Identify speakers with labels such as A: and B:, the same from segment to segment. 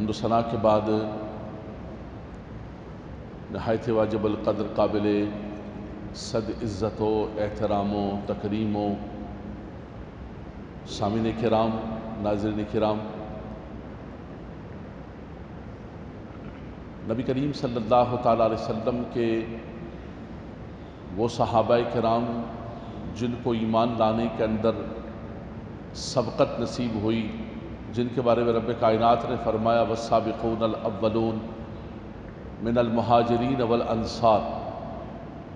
A: حمد و ثنا کے بعد نہایت واجب القدر قابل صد عزت و احترام و تکریم و سامعین کرام، ناظرین کرام، نبی کریم صلی اللہ تعالیٰ علیہ وسلم کے وہ صحابہ کرام جن کو ایمان لانے کے اندر سبقت نصیب ہوئی، جن کے بارے میں رب کائنات نے فرمایا والسابقون الاولون من المہاجرین والانصار،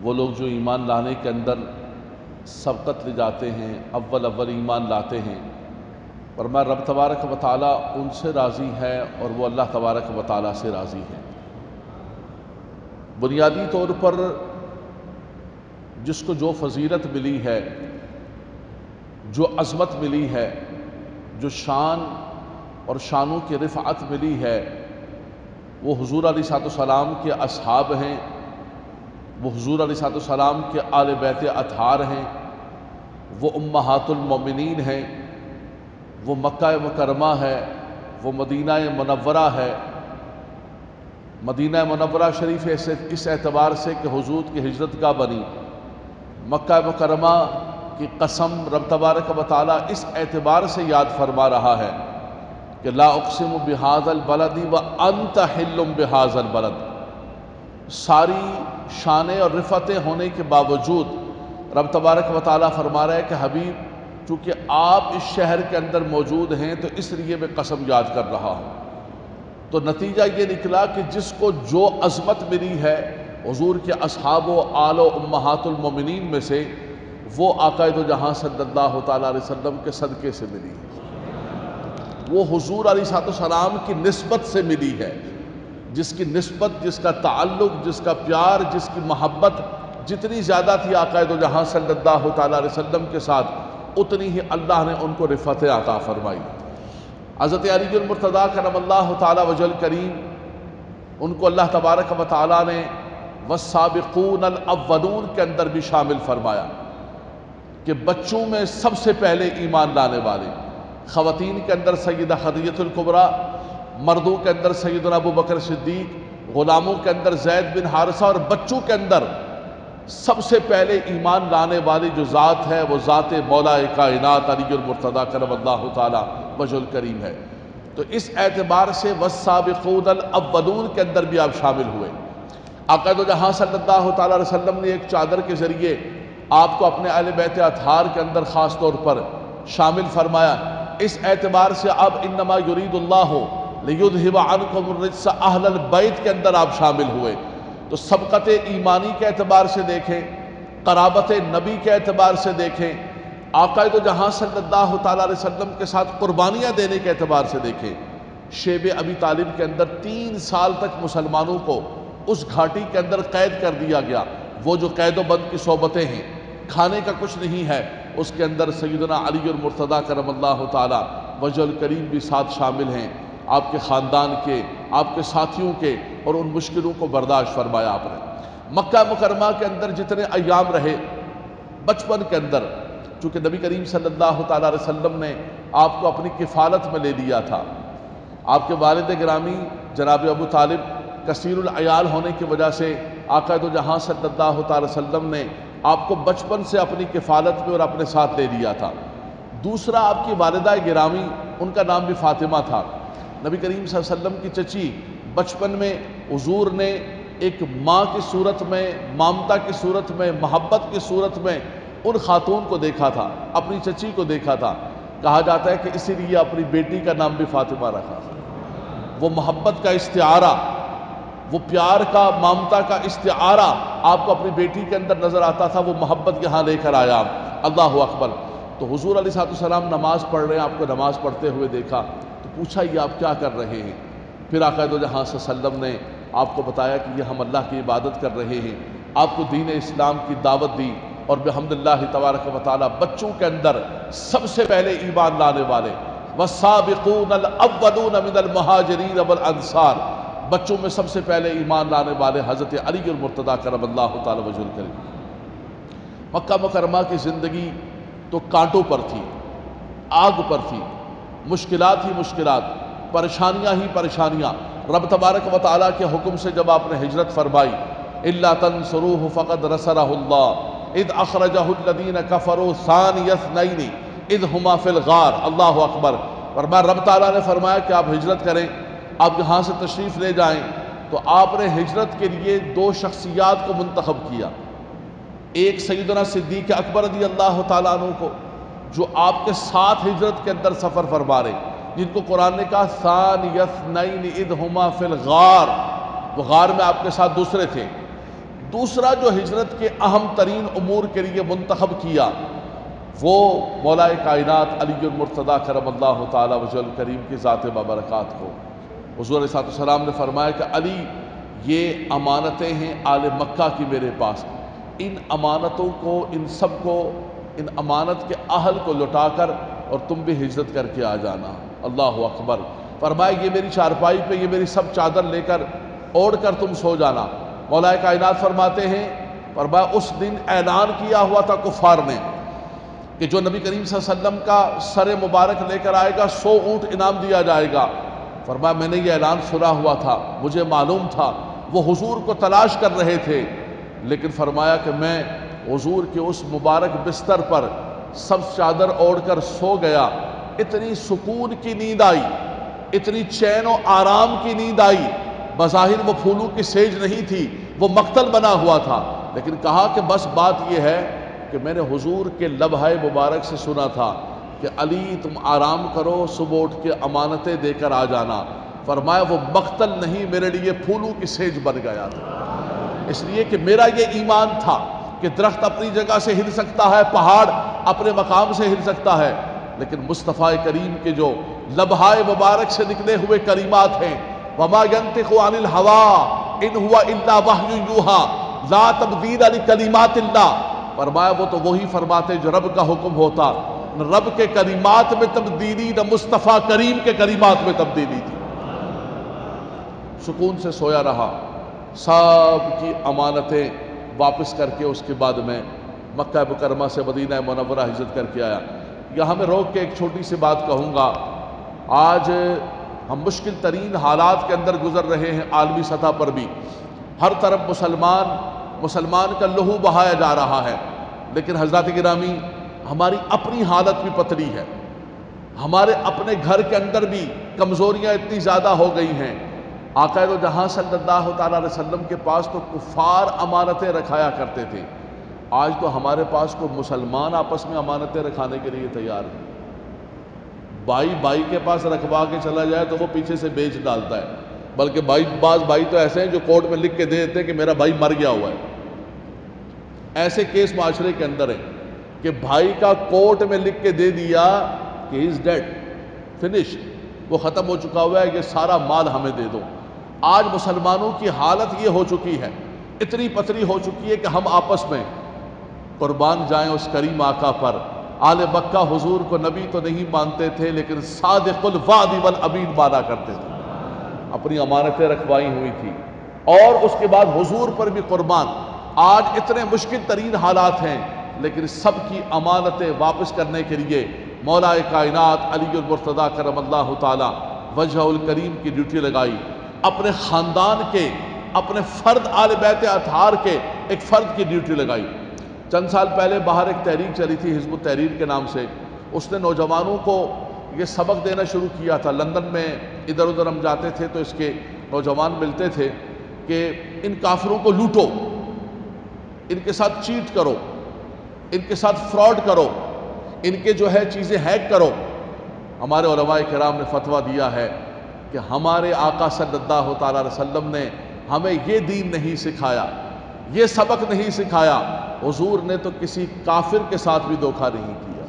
A: وہ لوگ جو ایمان لانے کے اندر سبقت لے جاتے ہیں، اول ایمان لاتے ہیں، فرمایا رب تبارک و تعالیٰ ان سے راضی ہے اور وہ اللہ تبارک و تعالیٰ سے راضی ہے۔ بنیادی طور پر جس کو جو فضیلت ملی ہے، جو عظمت ملی ہے، جو شان اور شانوں کی رفعت ملی ہے، وہ حضور علیہ السلام کے اصحاب ہیں، وہ حضور علیہ السلام کے آل بیت اطہار ہیں، وہ امہات المومنین ہیں، وہ مکہ مکرمہ ہے، وہ مدینہ منورہ ہے۔ مدینہ منورہ شریف اس اعتبار سے کہ حضور کی ہجرت گاہ بنی، مکہ مکرمہ کی قسم رب تبارک و تعالیٰ اس اعتبار سے یاد فرما رہا ہے کہ لا اقسم بہذا البلد وانت حل بہذا البلد۔ ساری شانیں اور رفتیں ہونے کے باوجود رب تبارک و تعالیٰ فرما رہا ہے کہ حبیب چونکہ آپ اس شہر کے اندر موجود ہیں تو اس لیے میں قسم یاد کر رہا ہوں۔ تو نتیجہ یہ نکلا کہ جس کو جو عظمت ملی ہے حضور کے اصحاب و آل و امہات المومنین میں سے، وہ آقا دو جہاں صلی اللہ تعالیٰ علیہ وسلم کے صدقے سے ملی ہے، وہ حضور علیہ السلام کی نسبت سے ملی ہے۔ جس کی نسبت، جس کا تعلق، جس کا پیار، جس کی محبت جتنی زیادہ تھی آقا دو جہاں صلی اللہ تعالیٰ علیہ وسلم کے ساتھ، اتنی ہی اللہ نے ان کو رفعت عطا فرمائی۔ حضرت علی المرتضیٰ کرم اللہ تعالیٰ وجہ کریم، ان کو اللہ تبارک و تعالیٰ نے والسابقون الاولون کے اندر بھی شامل فرمایا کہ بچوں میں سب سے پہلے ایمان لانے والے، خواتین کے اندر سیدہ خدیجہ الکبریٰ، مردوں کے اندر سیدنا ابو بکر صدیق، غلاموں کے اندر زید بن حارثہ، اور بچوں کے اندر سب سے پہلے ایمان لانے والی جو ذات ہے وہ ذات مولا کائنات علی المرتضیٰ کرم اللہ تعالیٰ وجہ الکریم ہے۔ تو اس اعتبار سے والسابقون الاولون کے اندر بھی آپ شامل ہوئے۔ آقا دو جہاں صلی اللہ تعالیٰ علیہ وسلم نے ایک چادر کے ذریعے آپ کو اپنے اہل بیت اطہار کے اندر خاص طور پر شامل فرمایا۔ اس اعتبار سے آپ انما یرید اللہ لیذھب عنکم الرجس اہل البیت کے اندر آپ شامل ہوئے۔ تو سبقت ایمانی کے اعتبار سے دیکھیں، قرابت نبی کے اعتبار سے دیکھیں، آقا دو جہاں صلی اللہ تعالیٰ علیہ وسلم کے ساتھ قربانیاں دینے کے اعتبار سے دیکھیں۔ شیب ابی طالب کے اندر 3 سال تک مسلمانوں کو اس گھاٹی کے اندر قید کر دیا گیا۔ وہ جو قید و بند کی صحبتیں ہیں، کھانے کا کچھ نہیں ہے، اس کے اندر سیدنا علی المرتضیٰ کرم اللہ تعالیٰ وجہ الکریم بھی ساتھ شامل ہیں۔ آپ کے خاندان کے، آپ کے ساتھیوں کے، اور ان مشکلوں کو برداشت فرمایا آپ نے۔ مکہ مکرمہ کے اندر جتنے ایام رہے، بچپن کے اندر چونکہ نبی کریم صلی اللہ تعالیٰ علیہ وسلم نے آپ کو اپنی کفالت میں لے لیا تھا۔ آپ کے والد گرامی جناب ابو طالب کثیر العیال ہونے کی وجہ سے آقا دو جہاں صلی اللہ تعالیٰ علیہ وسلم نے آپ کو بچپن سے اپنی کفالت میں اور اپنے ساتھ لے لیا تھا۔ دوسرا، آپ کی والدہ گرامی، ان کا نام بھی فاطمہ تھا۔ نبی کریم صلی اللہ علیہ وسلم کی چچی بچپن میں حضور نے ایک ماں کی صورت میں، مامتا کی صورت میں، محبت کی صورت میں ان خاتون کو دیکھا تھا، اپنی چچی کو دیکھا تھا۔ کہا جاتا ہے کہ اسی لیے اپنی بیٹی کا نام بھی فاطمہ رکھا۔ وہ محبت کا استعارہ، وہ پیار کا، مامتا کا استعارہ آپ کو اپنی بیٹی کے اندر نظر آتا تھا، وہ محبت یہاں لے کر آیا۔ اللہ اکبر۔ تو حضور علیہ السلام نماز پڑھ رہے ہیں، آپ کو نماز پڑھتے ہوئے دیکھا تو پوچھا یہ آپ کیا کر رہے ہیں؟ پھر آقا دو جہاں صلی اللہ علیہ وسلم نے آپ کو بتایا کہ یہ ہم اللہ کی عبادت کر رہے ہیں، آپ کو دین اسلام کی دعوت دی، اور بحمداللہ تبارک و تعالیٰ بچوں کے اندر سب سے پہلے ایمان لانے والے والسابقون الاولون من المہاجرین والانصار، بچوں میں سب سے پہلے ایمان لانے والے حضرت علی المرتضیٰ کرم اللہ تعالیٰ وجہ الکریم۔ مکہ مکرمہ کی زندگی تو کانٹوں پر تھی، آگ پر تھی، مشکلات ہی مشکلات۔ پریشانیاں ہی پریشانیاں۔ رب تبارک و تعالیٰ کے حکم سے جب آپ نے ہجرت فرمائی، اِلَّا تَنْصُرُوهُ فَقَدْ نَصَرَهُ اللَّهُ إِذْ أَخْرَجَهُ الَّذِينَ كَفَرُوا ثَانِيَ اثْنَيْنِ إِذْ هُمَا فِي الْغَارِ۔ اللہ اکبر۔ فرمایا رب تعالیٰ نے فرمایا کہ آپ ہجرت کریں، آپ یہاں سے تشریف لے جائیں، تو آپ نے ہجرت کے لیے دو شخصیات کو منتخب کیا۔ ایک سیدنا صدیق اکبر رضی اللہ تعالیٰ عنہ کو، جو آپ کے ساتھ ہجرت کے اندر سفر فرما رہے، جن کو قرآن نے کہا ثانی اثنین اذ ہما فی الغار، وہ غار میں آپ کے ساتھ دوسرے تھے۔ دوسرا جو ہجرت کے اہم ترین امور کے لیے منتخب کیا، وہ مولا کائنات علی المرتضیٰ کرم اللہ تعالی وجہ الکریم کی ذات بابرکات کو۔ حضور علیہ السلام نے فرمایا کہ علی یہ امانتیں ہیں آل مکہ کی میرے پاس، ان امانتوں کو، ان سب کو، ان امانت کے اہل کو لوٹا کر اور تم بھی ہجرت کر کے آ جانا۔ اللہ اکبر۔ فرمایا یہ میری چارپائی پہ یہ میری سب چادر لے کر اوڑھ کر تم سو جانا۔ مولا کائنات فرماتے ہیں، فرمایا اس دن اعلان کیا ہوا تھا کفار نے کہ جو نبی کریم صلی اللہ علیہ وسلم کا سر مبارک لے کر آئے گا 100 اونٹ انعام دیا جائے گا۔ فرمایا میں نے یہ اعلان سنا ہوا تھا، مجھے معلوم تھا، وہ حضور کو تلاش کر رہے تھے، لیکن فرمایا کہ میں حضور کے اس مبارک بستر پر سب چادر اوڑھ کر سو گیا، اتنی سکون کی نیند آئی، اتنی چین و آرام کی نیند آئی۔ بظاہر وہ پھولوں کی سیج نہیں تھی، وہ مقتل بنا ہوا تھا، لیکن کہا کہ بس بات یہ ہے کہ میں نے حضور کے لبھہ مبارک سے سنا تھا کہ علی تم آرام کرو، صبح اٹھ کے امانتیں دے کر آ جانا۔ فرمایا وہ مقتل نہیں، میرے لیے پھولوں کی سیج بن گیا تھا، اس لیے کہ میرا یہ ایمان تھا کہ درخت اپنی جگہ سے ہل سکتا ہے، پہاڑ اپنے مقام سے ہل سکتا ہے، لیکن مصطفیٰ کریم کے جو لبھہ مبارک سے نکلے ہوئے کلمات ہیں، وَمَا يَنْطِقُ عَنِ الْهَوَىٰ إِنْ هُوَ إِلَّا وَحْيٌ يُوحَىٰ لَا تَبْدِيلَ لِكَلِمَاتِ اللَّهِ۔ فرمایا وہ تو وہی فرماتے جو رب کا حکم ہوتا، نہ رب کے کلمات میں تبدیلی، نہ مصطفیٰ کریم کے کلمات میں تبدیلی تھی۔ سکون سے سویا رہا، سب کی امانتیں واپس کر کے اس کے بعد میں مکہ مکرمہ سے مدینہ منورہ ہجرت کر کے آیا۔ یہاں میں روک کے ایک چھوٹی سی بات کہوں گا، آج ہم مشکل ترین حالات کے اندر گزر رہے ہیں، عالمی سطح پر بھی ہر طرف مسلمان کا لہو بہایا جا رہا ہے، لیکن حضرات گرامی ہماری اپنی حالت بھی پتلی ہے، ہمارے اپنے گھر کے اندر بھی کمزوریاں اتنی زیادہ ہو گئی ہیں۔ آقا دو جہاں صلی اللہ تعالیٰ علیہ وسلم کے پاس تو کفار امانتیں رکھایا کرتے تھے، آج تو ہمارے پاس کو مسلمان آپس میں امانتیں رکھانے کے لیے تیار ہیں۔ بھائی کے پاس رکھوا کے چلا جائے تو وہ پیچھے سے بیچ ڈالتا ہے، بلکہ بعض بھائی تو ایسے ہیں جو کورٹ میں لکھ کے دے دیتے ہیں کہ میرا بھائی مر گیا ہوا ہے۔ ایسے کیس معاشرے کے اندر ہیں کہ بھائی کا کورٹ میں لکھ کے دے دیا کہ ہی از ڈیڈ، فنش، وہ ختم ہو چکا ہوا ہے، یہ سارا مال ہمیں دے دو۔ آج مسلمانوں کی حالت یہ ہو چکی ہے، اتنی پتلی ہو چکی ہے کہ ہم آپس میں قربان جائیں اس کریم آقا پر۔ آل مکہ حضور کو نبی تو نہیں مانتے تھے، لیکن صادق الوعد والامین مانا کرتے تھے، اپنی امانتیں رکھوائی ہوئی تھی، اور اس کے بعد حضور پر بھی قربان۔ آج اتنے مشکل ترین حالات ہیں، لیکن سب کی امانتیں واپس کرنے کے لیے مولا کائنات علی المرتضیٰ کرم اللہ تعالی وجہ الکریم کی ڈیوٹی لگائی، اپنے خاندان کے، اپنے فرد آل بیت اطہار کے ایک فرد کی ڈیوٹی لگائی۔ چند سال پہلے باہر ایک تحریک چلی تھی حزب التحریر کے نام سے، اس نے نوجوانوں کو یہ سبق دینا شروع کیا تھا۔ لندن میں ادھر ادھر ہم جاتے تھے تو اس کے نوجوان ملتے تھے کہ ان کافروں کو لوٹو، ان کے ساتھ چیٹ کرو، ان کے ساتھ فراڈ کرو، ان کے جو ہے چیزیں ہیک کرو۔ ہمارے علماء کرام نے فتویٰ دیا ہے کہ ہمارے آقا صلی اللہ تعالیٰ علیہ وسلم نے ہمیں یہ دین نہیں سکھایا، یہ سبق نہیں سکھایا۔ حضور نے تو کسی کافر کے ساتھ بھی دھوکہ نہیں کیا،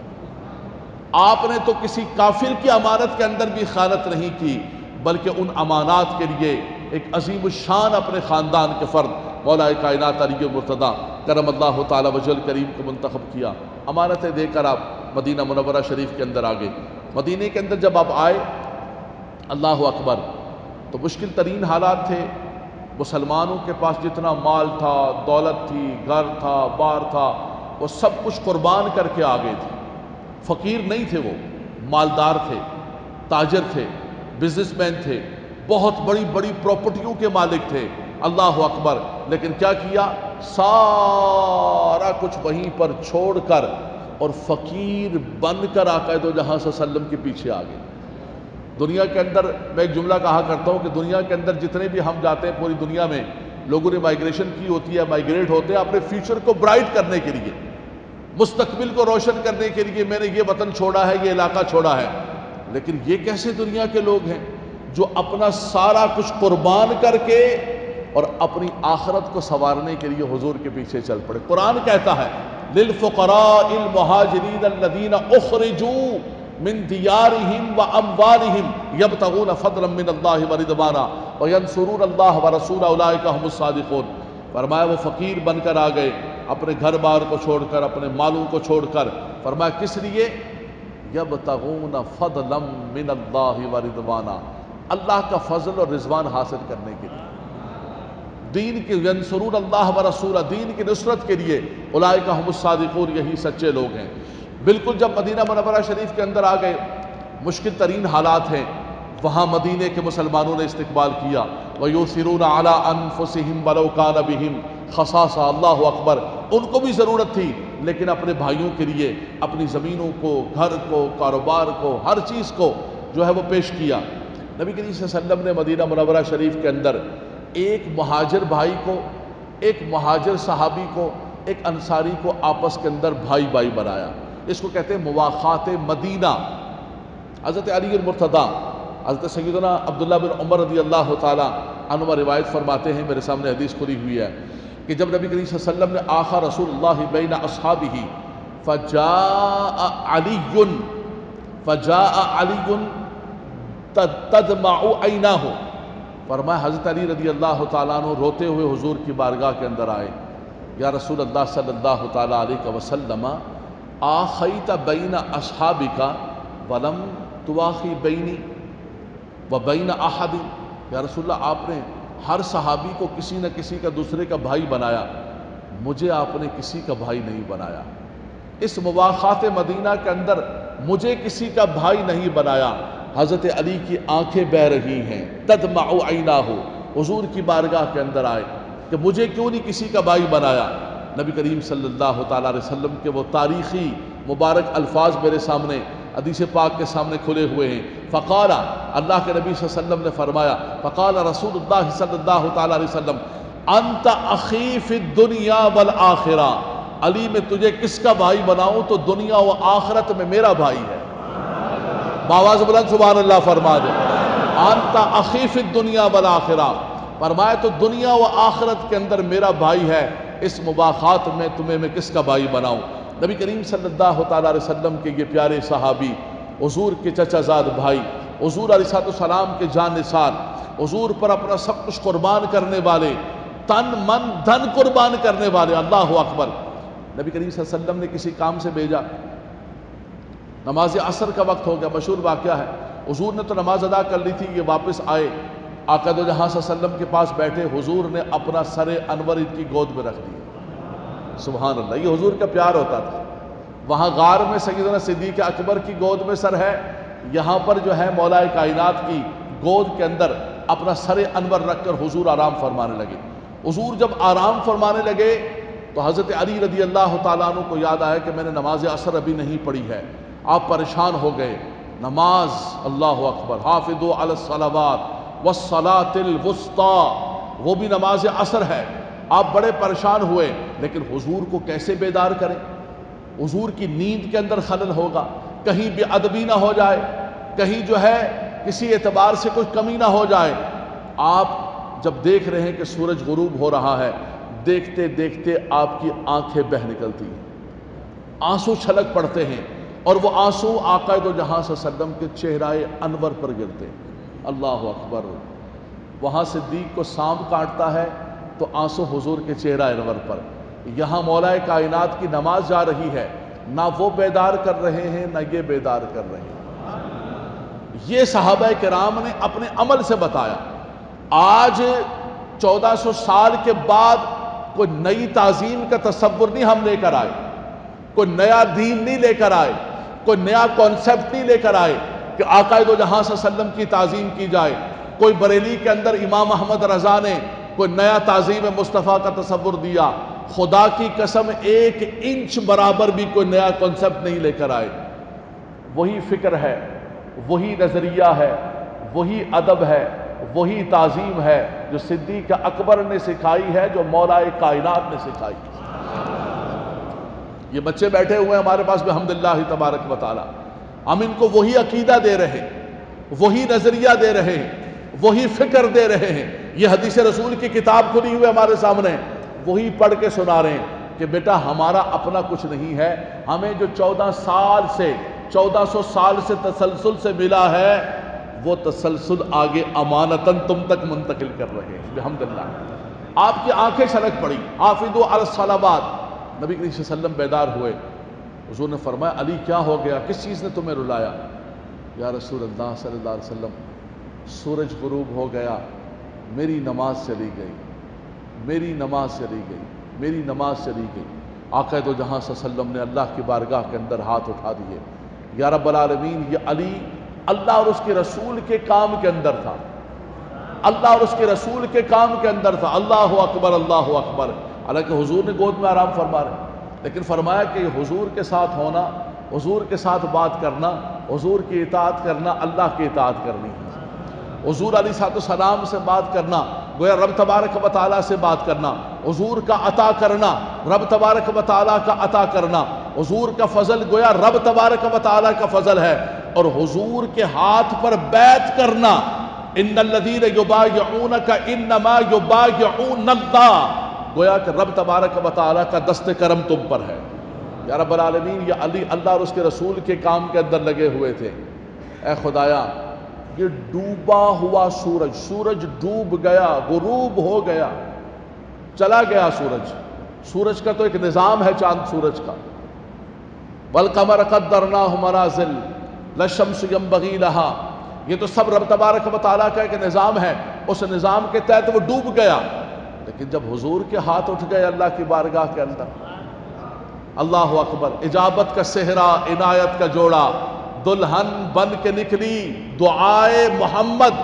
A: آپ نے تو کسی کافر کی امانت کے اندر بھی خیانت نہیں کی، بلکہ ان امانات کے لیے ایک عظیم الشان اپنے خاندان کے فرد مولا کائنات علی المرتضیٰ کرم اللہ تعالی وجہ الکریم کو منتخب کیا۔ امانتیں دے کر آپ مدینہ منورہ شریف کے اندر آگے، مدینہ کے اندر جب آپ آئے، اللہ اکبر، تو مشکل ترین حالات تھے۔ مسلمانوں کے پاس جتنا مال تھا، دولت تھی، گھر تھا، بار تھا، وہ سب کچھ قربان کر کے آگے تھے۔ فقیر نہیں تھے، وہ مالدار تھے، تاجر تھے، بزنس مین تھے، بہت بڑی بڑی پراپرٹیوں کے مالک تھے، اللہ اکبر، لیکن کیا کیا؟ سارا کچھ وہیں پر چھوڑ کر اور فقیر بن کر آقا دو جہاں صلی اللہ علیہ وسلم کے پیچھے آ گئے۔ دنیا کے اندر میں ایک جملہ کہا کرتا ہوں کہ دنیا کے اندر جتنے بھی ہم جاتے ہیں پوری دنیا میں، لوگوں نے مائیگریشن کی ہوتی ہے، مائیگریٹ ہوتے ہیں اپنے فیوچر کو برائٹ کرنے کے لیے، مستقبل کو روشن کرنے کے لیے، میں نے یہ وطن چھوڑا ہے، یہ علاقہ چھوڑا ہے۔ لیکن یہ کیسے دنیا کے لوگ ہیں جو اپنا سارا کچھ قربان کر کے اور اپنی آخرت کو سنوارنے کے لیے حضور کے پیچھے چل پڑے۔ قرآن کہتا ہے للفقراء المہاجرین الذین اخرجوا من دیارہم واموالہم یبتغون فضلا من اللہ ورضوانا وینصرون اللہ ورسولہ اولئک هم الصادقون۔ فرمایا وہ فقیر بن کر آ گئے اپنے گھر بار کو چھوڑ کر، اپنے مالوں کو چھوڑ کر، فرمایا کس لیے؟ یبتغون فضلا من اللہ ورضوانا، اللہ کا فضل اور رضوان حاصل کرنے کے لیے، دین کی، ینصرون اللہ ورسولہ، دین کی نصرت کے لیے، اولئک هم الصادقون، یہی سچے لوگ ہیں۔ بالکل جب مدینہ منورہ شریف کے اندر آ گئے، مشکل ترین حالات ہیں، وہاں مدینے کے مسلمانوں نے استقبال کیا۔ وَيُؤْثِرُونَ عَلَىٰ أَنفُسِهِمْ وَلَوْ كَانَ بِهِمْ خَصَاصَةٌ، اللہ اکبر، ان کو بھی ضرورت تھی لیکن اپنے بھائیوں کے لیے اپنی زمینوں کو، گھر کو، کاروبار کو، ہر چیز کو جو ہے وہ پیش کیا۔ نبی کریم صلی اللہ علیہ وسلم نے مدینہ منورہ شریف کے اندر ایک مہاجر بھائی کو، ایک مہاجر صحابی کو، ایک انصاری کو آپس کے اندر بھائی بھائی بنایا۔ اس کو کہتے ہیں مواخات مدینہ۔ حضرت علی المرتضیٰ، حضرت سیدنا عبداللہ بن عمر رضی اللہ تعالیٰ عنہ روایت فرماتے ہیں، میرے سامنے حدیث کھلی ہوئی ہے، کہ جب نبی کریم صلی اللہ علیہ وسلم نے آخا رسول اللہ بین اصحابہ فجاء علی تدمع عیناہ، فرمایا حضرت علی رضی اللہ تعالیٰ عنہ روتے ہوئے حضور کی بارگاہ کے اندر آئے، یا رسول اللہ صلی اللہ تعالیٰ علیہ وسلم آخیت بین اصحابک ولم تواخی بینی و بین احد، یا رسول اللہ آپ نے ہر صحابی کو کسی نہ کسی کا دوسرے کا بھائی بنایا، مجھے آپ نے کسی کا بھائی نہیں بنایا، اس مواخات مدینہ کے اندر مجھے کسی کا بھائی نہیں بنایا۔ حضرت علی کی آنکھیں بہ رہی ہیں، تدمع عیناہ، حضور کی بارگاہ کے اندر آئے کہ مجھے کیوں نہیں کسی کا بھائی بنایا۔ نبی کریم صلی اللہ تعالیٰ علیہ وسلم کے وہ تاریخی مبارک الفاظ میرے سامنے حدیث پاک کے سامنے کھلے ہوئے ہیں۔ فقال، اللہ کے نبی صلی اللہ علیہ وسلم نے فرمایا، فقال رسول اللہ صلی اللہ تعالیٰ علیہ وسلم انت اخی فی الدنیا والآخرہ، علی میں تجھے کس کا بھائی بناؤں تو دنیا و آخرت میں میرا بھائی ہے۔ باواز بلند سبحان اللہ فرما دے، انت اخی فی الدنیا والآخرہ، فرمایا تو دنیا و آخرت کے اندر میرا بھائی ہے، اس مباخات میں تمہیں میں کس کا بھائی بناؤں۔ نبی کریم صلی اللہ تعالیٰ علیہ وسلم کے یہ پیارے صحابی، حضور کے چچا زاد بھائی، حضور علیہ السلام کے جان نثار، حضور پر اپنا سب کچھ قربان کرنے والے، تن من دھن قربان کرنے والے، اللہ اکبر۔ نبی کریم صلی اللہ علیہ وسلم نے کسی کام سے بھیجا، نماز عصر کا وقت ہو گیا، مشہور واقعہ ہے، حضور نے تو نماز ادا کر لی تھی، یہ واپس آئے، آقا دو جہاں صلی اللہ علیہ وسلم کے پاس بیٹھے، حضور نے اپنا سر انور ان کی گود میں رکھ دیا۔ سبحان اللہ، یہ حضور کا پیار ہوتا تھا۔ وہاں غار میں سیدنا صدیق اکبر کی گود میں سر ہے، یہاں پر جو ہے مولا کائنات کی گود کے اندر اپنا سر انور رکھ کر حضور آرام فرمانے لگے۔ حضور جب آرام فرمانے لگے تو حضرت علی رضی اللہ تعالیٰ عنہ کو یاد آیا کہ میں نے نماز عصر ابھی نہیں پڑھی ہے، آپ پریشان ہو گئے۔ نماز، اللہ اکبر، حافظوا علی الصلوات والصلاۃ الوسطی، وہ بھی نماز عصر ہے، آپ بڑے پریشان ہوئے، لیکن حضور کو کیسے بیدار کریں؟ حضور کی نیند کے اندر خلل ہوگا، کہیں بے ادبی نہ ہو جائے، کہیں جو ہے کسی اعتبار سے کوئی کمی نہ ہو جائے۔ آپ جب دیکھ رہے ہیں کہ سورج غروب ہو رہا ہے، دیکھتے دیکھتے آپ کی آنکھیں بہہ نکلتی ہیں، آنسو چھلک پڑتے ہیں، اور وہ آنسو آقا دو جہاں صلی اللہ علیہ وسلم کے چہرہ انور پر گرتے ہیں۔ اللہ اکبر، وہاں صدیق کو سانپ کاٹتا ہے تو آنسو حضور کے چہرہ انور پر، یہاں مولا کائنات کی نماز جا رہی ہے، نہ وہ بیدار کر رہے ہیں نہ یہ بیدار کر رہے ہیں۔ یہ صحابہ کرام نے اپنے عمل سے بتایا۔ آج 1400 سال کے بعد کوئی نئی تعظیم کا تصور نہیں ہم لے کر آئے، کوئی نیا دین نہیں لے کر آئے، کوئی نیا کانسیپٹ نہیں لے کر آئے، کہ آقا دو جہاں صلی اللہ علیہ وسلم کی تعظیم کی جائے. کوئی بریلی کے اندر امام احمد رضا نے کوئی نیا تعظیم مصطفیٰ کا تصور دیا، خدا کی قسم 1 انچ برابر بھی کوئی نیا کنسپٹ نہیں لے کر آئے. وہی فکر ہے، وہی نظریہ ہے، وہی ادب ہے، وہی تعظیم ہے جو صدیق اکبر نے سکھائی ہے، جو مولا کائنات نے سکھائی. یہ بچے بیٹھے ہوئے ہیں ہمارے پاس بحمداللہ تبارک و تعالی، ہم ان کو وہی عقیدہ دے رہے ہیں، وہی نظریہ دے رہے ہیں، وہی فکر دے رہے ہیں. یہ حدیث رسول کی کتاب کھلی ہوئی ہمارے سامنے، وہی پڑھ کے سنا رہے ہیں کہ بیٹا ہمارا اپنا کچھ نہیں ہے، ہمیں جو 1400 سال سے تسلسل سے ملا ہے وہ تسلسل آگے امانتاً تم تک منتقل کر رہے ہیں بحمداللہ. آپ کی آنکھیں چھلک پڑی. حافظوا علی الصلوات. نبی کریم صلی اللہ علیہ وسلم بیدار ہوئے. حضور نے فرمایا علی کیا ہو گیا، کس چیز نے تمہیں رلایا؟ یا رسول اللہ صلی اللہ علیہ وسلم سورج غروب ہو گیا، میری نماز چلی گئی، میری نماز چلی گئی، میری نماز چلی گئی. آقا دو جہاں صلی اللہ علیہ وسلم نے اللہ کی بارگاہ کے اندر ہاتھ اٹھا دیے. یا رب العالمین، یہ علی اللہ اور اس کے رسول کے کام کے اندر تھا، اللہ اور اس کے رسول کے کام کے اندر تھا. اللہ اکبر، اللہ اکبر. حالانکہ حضور نے گود میں آرام فرما رہے، لیکن فرمایا کہ حضور کے ساتھ ہونا، حضور کے ساتھ بات کرنا، حضور کی اطاعت کرنا، اللہ کی اطاعت کرنی ہے. حضور علیہ السلام سے بات کرنا گویا رب تبارک و تعالیٰ سے بات کرنا، حضور کا عطا کرنا رب تبارک و تعالیٰ کا عطا کرنا، حضور کا فضل گویا رب تبارک و تعالیٰ کا فضل ہے، اور حضور کے ہاتھ پر بیعت کرنا. ان الذین یبایعونک انما یبایعون اللہ، گویا کہ رب تبارک و تعالیٰ کا دست کرم تم پر ہے. یا رب العالمین، یہ علی اللہ اور اس کے رسول کے کام کے اندر لگے ہوئے تھے. اے خدایا، یہ ڈوبا ہوا سورج ڈوب گیا، غروب ہو گیا، چلا گیا سورج کا تو ایک نظام ہے، چاند سورج کا. والقمر قدرناہ منازل لا الشمس ينبغي لها، یہ تو سب رب تبارک و تعالیٰ کا ایک نظام ہے. اس نظام کے تحت وہ ڈوب گیا. لیکن جب حضور کے ہاتھ اٹھ گئے اللہ کی بارگاہ کے اندر، اللہ اکبر، اجابت کا صحرا، عنایت کا جوڑا، دلہن بن کے نکلی دعائے محمد،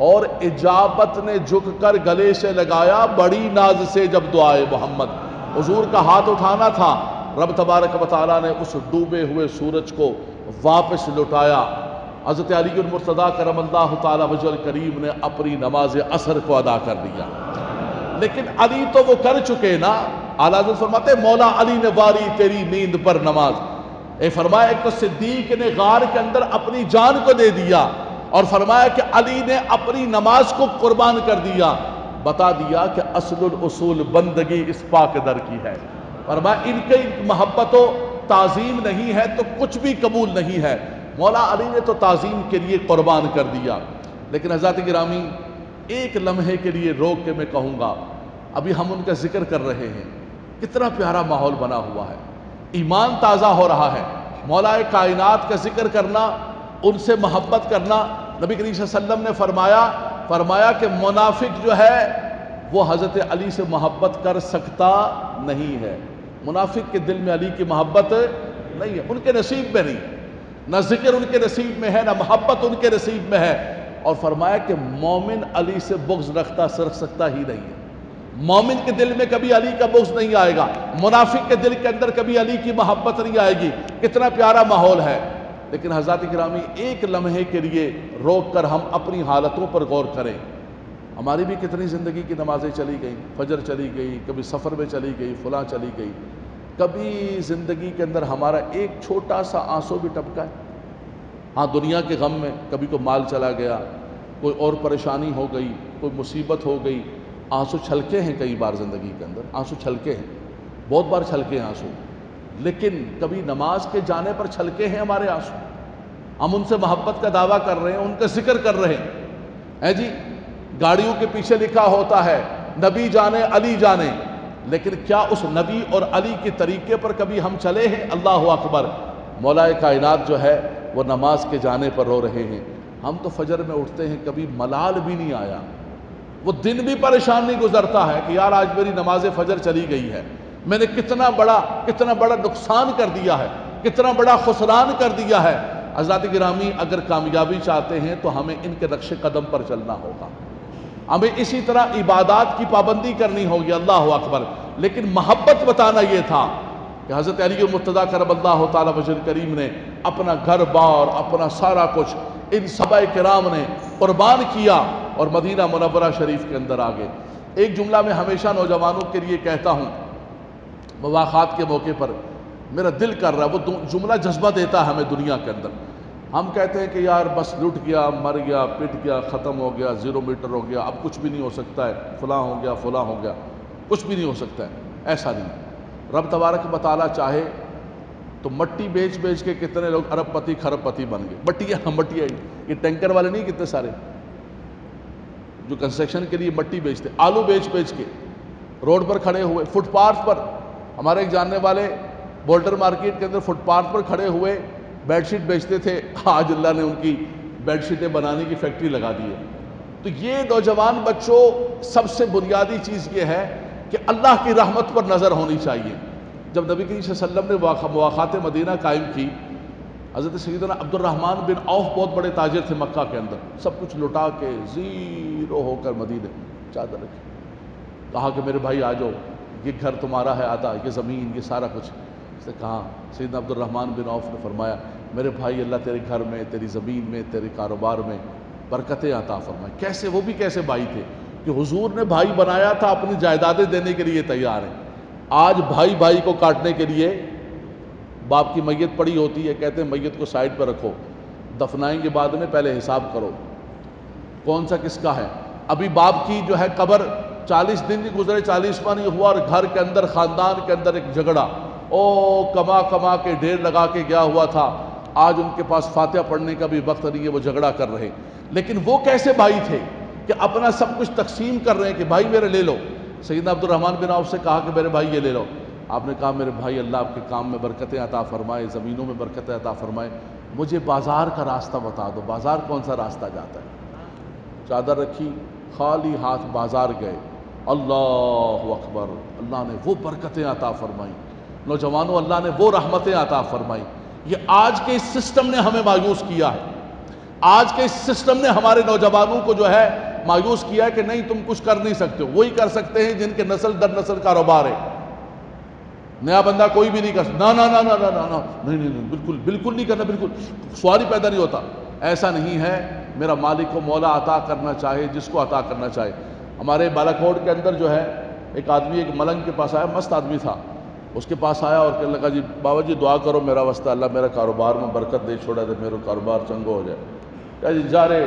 A: اور اجابت نے جھک کر گلے سے لگایا بڑی ناز سے. جب دعائے محمد، حضور کا ہاتھ اٹھانا تھا، رب تبارک و تعالیٰ نے اس ڈوبے ہوئے سورج کو واپس لٹایا. حضرت علی المرتضیٰ کرم اللہ تعالیٰ وجہ الکریم نے اپنی نماز عصر کو ادا کر دیا. لیکن علی تو وہ کر چکے نا. اعلیٰ حضرت فرماتے مولا علی نے واری تیری نیند پر نماز. فرمایا ایک تو صدیق نے غار کے اندر اپنی جان کو دے دیا، اور فرمایا کہ علی نے اپنی نماز کو قربان کر دیا. بتا دیا کہ اصل الاصول بندگی اس پاک در کی ہے. فرمایا ان کی محبت و تعظیم نہیں ہے تو کچھ بھی قبول نہیں ہے. مولا علی نے تو تعظیم کے لیے قربان کر دیا. لیکن حضرات گرامی، ایک لمحے کے لیے روک کے میں کہوں گا، ابھی ہم ان کا ذکر کر رہے ہیں، کتنا پیارا ماحول بنا ہوا ہے، ایمان تازہ ہو رہا ہے. مولا کائنات کا ذکر کرنا، ان سے محبت کرنا. نبی کریم صلی اللہ علیہ وسلم نے فرمایا کہ منافق جو ہے وہ حضرت علی سے محبت کر سکتا نہیں ہے. منافق کے دل میں علی کی محبت نہیں ہے، ان کے نصیب میں نہیں. نہ ذکر ان کے نصیب میں ہے، نہ محبت ان کے نصیب میں ہے. اور فرمایا کہ مومن علی سے بغض رکھ سکتا ہی نہیں ہے. مومن کے دل میں کبھی علی کا بغض نہیں آئے گا، منافق کے دل کے اندر کبھی علی کی محبت نہیں آئے گی. کتنا پیارا ماحول ہے. لیکن حضرات گرامی، ایک لمحے کے لیے روک کر ہم اپنی حالتوں پر غور کریں. ہماری بھی کتنی زندگی کی نمازیں چلی گئیں، فجر چلی گئی، کبھی سفر میں چلی گئی، فلاں چلی گئی. کبھی زندگی کے اندر ہمارا ایک چھوٹا سا آنسو بھی ٹپکا ہے. ہاں، دنیا کے غم میں کبھی کوئی مال چلا گیا، کوئی اور پریشانی ہو گئی، کوئی مصیبت ہو گئی. آنسو چھلکے ہیں کئی بار زندگی کے اندر، آنسو چھلکے ہیں، بہت بار چھلکے ہیں آنسو. لیکن کبھی نماز کے جانے پر چھلکے ہیں ہمارے آنسو. ہم ان سے محبت کا دعویٰ کر رہے ہیں، ان کا ذکر کر رہے ہیں. جی، گاڑیوں کے پیچھے لکھا ہوتا ہے نبی جانے علی جانے، لیکن کیا اس نبی اور علی کے طریقے پر کبھی ہم چلے ہیں؟ اللہ اکبر. مولا کائنات جو ہے وہ نماز کے جانے پر رو رہے ہیں. ہم تو فجر میں اٹھتے ہیں، کبھی ملال بھی نہیں آیا، وہ دن بھی پریشان نہیں گزرتا ہے کہ یار آج میری نماز فجر چلی گئی ہے، میں نے کتنا بڑا نقصان کر دیا ہے، کتنا بڑا خسران کر دیا ہے. حضرات گرامی اگر کامیابی چاہتے ہیں تو ہمیں ان کے نقش قدم پر چلنا ہوگا، ہمیں اسی طرح عبادات کی پابندی کرنی ہوگی، اللہ اکبر۔ لیکن محبت بتانا یہ تھا کہ حضرت علی المرتضیٰ کرم اللہ تعالی وجہ کریم نے اپنا گھر بار، اپنا سارا کچھ ان صحابہ کرام نے قربان کیا اور مدینہ منورہ شریف کے اندر آگے۔ ایک جملہ میں ہمیشہ نوجوانوں کے لیے کہتا ہوں مواخات کے موقع پر، میرا دل کر رہا ہے، وہ جملہ جذبہ دیتا ہے ہمیں دنیا کے اندر۔ ہم کہتے ہیں کہ یار بس لٹ گیا، مر گیا، پٹ گیا، ختم ہو گیا، 0 میٹر ہو گیا، اب کچھ بھی نہیں ہو سکتا ہے، فلاں ہو گیا، فلاں ہو گیا، کچھ بھی نہیں ہو سکتا ہے۔ ایسا نہیں، رب تبارک و تعالیٰ چاہے تو مٹی بیچ بیچ کے کتنے لوگ ارب پتی کھرب پتی بن گئے۔ مٹی ہے، یہ ٹینکر والے نہیں کتنے سارے جو کنسٹرکشن کے لیے مٹی بیچتے، آلو بیچ بیچ کے روڈ پر کھڑے ہوئے، فٹ پاتھ پر۔ ہمارے ایک جاننے والے بولڈر مارکیٹ کے اندر فٹ پاتھ پر کھڑے ہوئے بیڈ شیٹ بیچتے تھے، آج اللہ نے ان کی بیڈ شیٹیں بنانے کی فیکٹری لگا دی ہے۔ تو یہ نوجوان بچوں، سب سے بنیادی چیز یہ ہے کہ اللہ کی رحمت پر نظر ہونی چاہیے۔ جب نبی کریم صلی اللہ علیہ وسلم نے مواخات مدینہ قائم کی، حضرت سیدنا عبد الرحمن بن عوف بہت بڑے تاجر تھے مکہ کے اندر، سب کچھ لٹا کے زیرو ہو کر مدینے چادر رکھی، کہا کہ میرے بھائی آ جاؤ، یہ گھر تمہارا ہے آدھا، یہ زمین، یہ سارا کچھ۔ اس نے کہا، سیدنا عبد الرحمن بن عوف نے فرمایا، میرے بھائی اللہ تیرے گھر میں، تیری زمین میں، تیرے کاروبار میں برکتیں عطا فرمائے۔ کیسے؟ وہ بھی کیسے بھائی تھے کہ حضور نے بھائی بنایا تھا، اپنی جائیدادیں دینے کے لیے تیار ہیں۔ آج بھائی بھائی کو کاٹنے کے لیے، باپ کی میت پڑی ہوتی ہے، کہتے ہیں میت کو سائیڈ پر رکھو، دفنائیں گے بعد میں، پہلے حساب کرو کون سا کس کا ہے۔ ابھی باپ کی جو ہے قبر 40 دن نہیں گزرے، 40واں نہیں ہوا اور گھر کے اندر، خاندان کے اندر ایک جھگڑا، کما کما کے ڈھیر لگا کے گیا ہوا تھا، آج ان کے پاس فاتحہ پڑھنے کا بھی وقت نہیں ہے، وہ جھگڑا کر رہے۔ لیکن وہ کیسے بھائی تھے کہ اپنا سب کچھ تقسیم کر رہے ہیں کہ بھائی میرے لے لو۔ سیدنا عبد الرحمن بن عوف سے کہا کہ میرے بھائی یہ لے لو۔ آپ نے کہا میرے بھائی اللہ آپ کے کام میں برکتیں عطا فرمائے، زمینوں میں برکتیں عطا فرمائے، مجھے بازار کا راستہ بتا دو، بازار کون سا راستہ جاتا ہے؟ چادر رکھی، خالی ہاتھ بازار گئے، اللہ اکبر، اللہ نے وہ برکتیں عطا فرمائیں، نوجوانوں اللہ نے وہ رحمتیں عطا فرمائیں۔ یہ آج کے اس سسٹم نے ہمیں مایوس کیا ہے، آج کے اس سسٹم نے ہمارے نوجوانوں کو جو ہے مایوس کیا ہے کہ نہیں تم کچھ کر نہیں سکتے ہو، وہی کر سکتے ہیں جن کے نسل در نسل کاروبار ہے، نیا بندہ کوئی بھی نہیں کر سکتا۔ نہیں، بالکل نہیں کرنا، بالکل سوال ہی پیدا نہیں ہوتا۔ ایسا نہیں ہے، میرا مالک و مولا عطا کرنا چاہے جس کو عطا کرنا چاہے۔ ہمارے بالاکوٹ کے اندر جو ہے ایک آدمی ایک ملنگ کے پاس آیا، مست آدمی تھا، اس کے پاس آیا اور کہنے لگا جی بابا جی دعا کرو میرا واسطہ، اللہ میرا کاروبار میں برکت دے چھوڑا دے، میرا کاروبار چنگو ہو جائے۔ کہا جی جا رے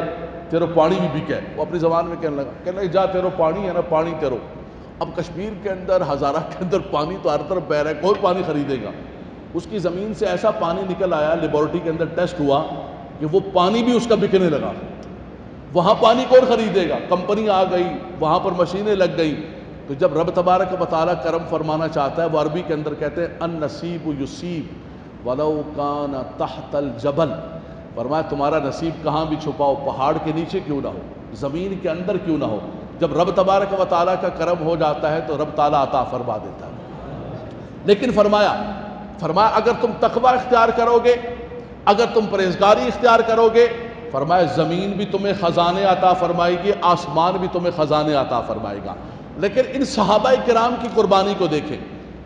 A: تیرو پانی بھی بکے، وہ اپنی زبان میں کہنے لگا جا تیرو پانی ہے نا، پانی تیرو۔ اب کشمیر کے اندر، ہزارہ کے اندر پانی تو ہر طرف بہ رہا ہے، کوئی پانی خریدے گا؟ اس کی زمین سے ایسا پانی نکل آیا، لیبارٹری کے اندر ٹیسٹ ہوا کہ وہ پانی بھی اس کا بکنے لگا۔ وہاں پانی کون خریدے گا؟ کمپنی آ گئی، وہاں پر مشینیں لگ گئی۔ تو جب رب تبارک و تعالیٰ کرم فرمانا چاہتا ہے، وہ عربی کے اندر کہتے ہیں النصیب یصیب ولو کان تحت الجبل، فرمایا تمہارا نصیب کہاں بھی چھپاؤ، پہاڑ کے نیچے کیوں نہ ہو، زمین کے اندر کیوں نہ ہو، جب رب تبارک و تعالیٰ کا کرم ہو جاتا ہے تو رب تعالیٰ عطا فرما دیتا ہے۔ لیکن فرمایا اگر تم تقوی اختیار کرو گے، اگر تم پرہیزگاری اختیار کرو گے، فرمایا زمین بھی تمہیں خزانے عطا فرمائے گی، آسمان بھی تمہیں خزانے عطا فرمائے گا۔ لیکن ان صحابہ کرام کی قربانی کو دیکھیں،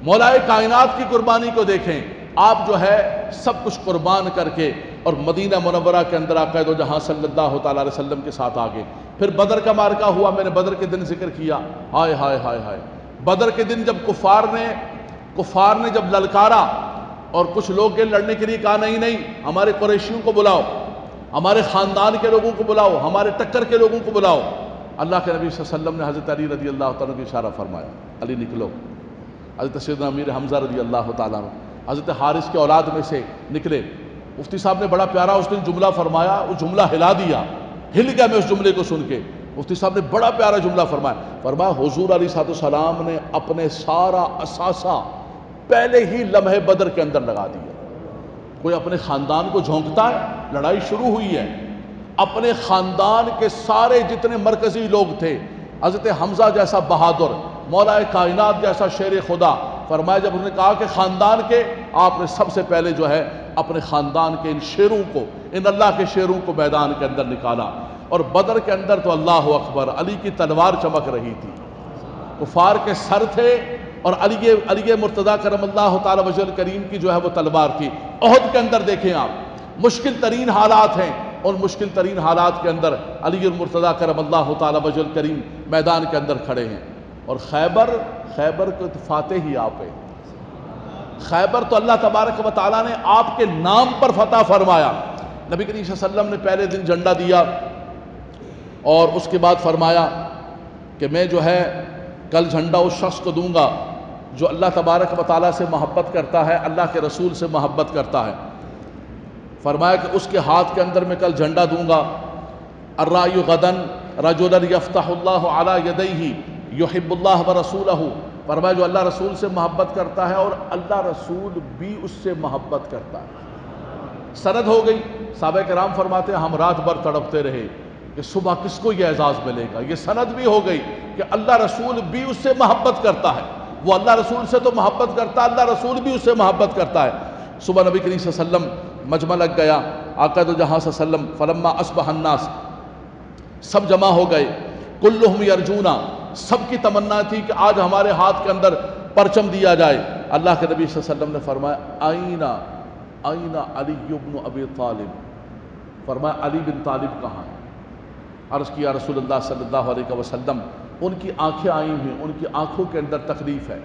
A: مولا کائنات کی قربانی کو دیکھیں، آپ جو ہے سب کچھ قربان کر کے اور مدینہ منورہ کے اندر آقا دو جہاں صلی اللہ تعالیٰ علیہ وسلم کے ساتھ آگے۔ پھر بدر کا معرکہ ہوا، میں نے بدر کے دن ذکر کیا، ہائے ہائے ہائے ہائے، بدر کے دن جب کفار نے جب للکارا اور کچھ لوگ یہ لڑنے کے لیے کہا نہیں ہمارے قریشیوں کو بلاؤ، ہمارے خاندان کے لوگوں کو بلاؤ، ہمارے ٹکر کے لوگوں کو بلاؤ، اللہ کے نبی صلی اللہ علیہ وسلم نے حضرت علی رضی اللہ تعالیٰ کو اشارہ فرمایا، علی نکلو۔ حضرت سیدنا امیر حمزہ رضی اللہ تعالیٰ عنہ حضرت حارث کے اولاد میں سے نکلے۔ مفتی صاحب نے بڑا پیارا اس دن جملہ فرمایا، وہ جملہ ہلا دیا، ہل گیا میں اس جملے کو سن کے۔ مفتی صاحب نے بڑا پیارا جملہ فرمایا حضور علیہ السلام نے اپنے سارا اثاثہ پہلے ہی لمحے بدر کے اندر لگا دیا۔ کوئی اپنے خاندان کو جھونکتا ہے، لڑائی شروع ہوئی ہے، اپنے خاندان کے سارے جتنے مرکزی لوگ تھے، حضرت حمزہ جیسا بہادر، مولا کائنات جیسا شیر خدا، فرمایا جب انہوں نے کہا کہ خاندان کے، آپ نے سب سے پہلے جو ہے اپنے خاندان کے ان شیروں کو، ان اللہ کے شیروں کو میدان کے اندر نکالا۔ اور بدر کے اندر تو اللہ اکبر، علی کی تلوار چمک رہی تھی، کفار کے سر تھے اور علی مرتضیٰ کرم اللہ تعالی وجہ کریم کی جو ہے وہ تلوار تھی۔ احد کے اندر دیکھیں آپ، مشکل ترین حالات ہیں، اور مشکل ترین حالات کے اندر علی المرتضیٰ کرم اللہ تعالی وجہ کریم میدان کے اندر کھڑے ہیں۔ اور خیبر کو فاتح ہی آپ ہیں۔ خیبر تو اللہ تبارک و تعالیٰ نے آپ کے نام پر فتح فرمایا۔ نبی کریم صلی اللہ علیہ وسلم نے پہلے دن جھنڈا دیا اور اس کے بعد فرمایا کہ میں جو ہے کل جھنڈا اس شخص کو دوں گا جو اللہ تبارک و تعالیٰ سے محبت کرتا ہے، اللہ کے رسول سے محبت کرتا ہے۔ فرمایا کہ اس کے ہاتھ کے اندر میں کل جھنڈا دوں گا، الرأی غدن رجل یفتح اللہ علی یدیہ یحب اللہ ورسولہ، فرمایا جو اللہ رسول سے محبت کرتا ہے اور اللہ رسول بھی اس سے محبت کرتا ہے۔ سند ہو گئی، صحابہ کرام فرماتے ہیں ہم رات بھر تڑپتے رہے کہ صبح کس کو یہ اعزاز ملے گا۔ یہ سند بھی ہو گئی کہ اللہ رسول بھی اس سے محبت کرتا ہے، وہ اللہ رسول سے تو محبت کرتا ہے، اللہ رسول بھی اس سے محبت کرتا ہے۔ صبح نبی کریم صلی اللہ علیہ وسلم مجمع لگ گیا، آقا دو جہاں صلی اللہ علیہ وسلم فلما اصبح الناس، سب جمع ہو گئے، کلہم یرجونا، سب کی تمنا تھی کہ آج ہمارے ہاتھ کے اندر پرچم دیا جائے۔ اللہ کے نبی صلی اللہ علیہ وسلم نے فرمایا آئینہ علی بن ابی طالب، فرمایا علی بن طالب کہاں ہے؟ عرض کیا رسول اللہ صلی اللہ علیہ وسلم ان کی آنکھیں آئی ہیں، ان کی آنکھوں کے اندر تکلیف ہے،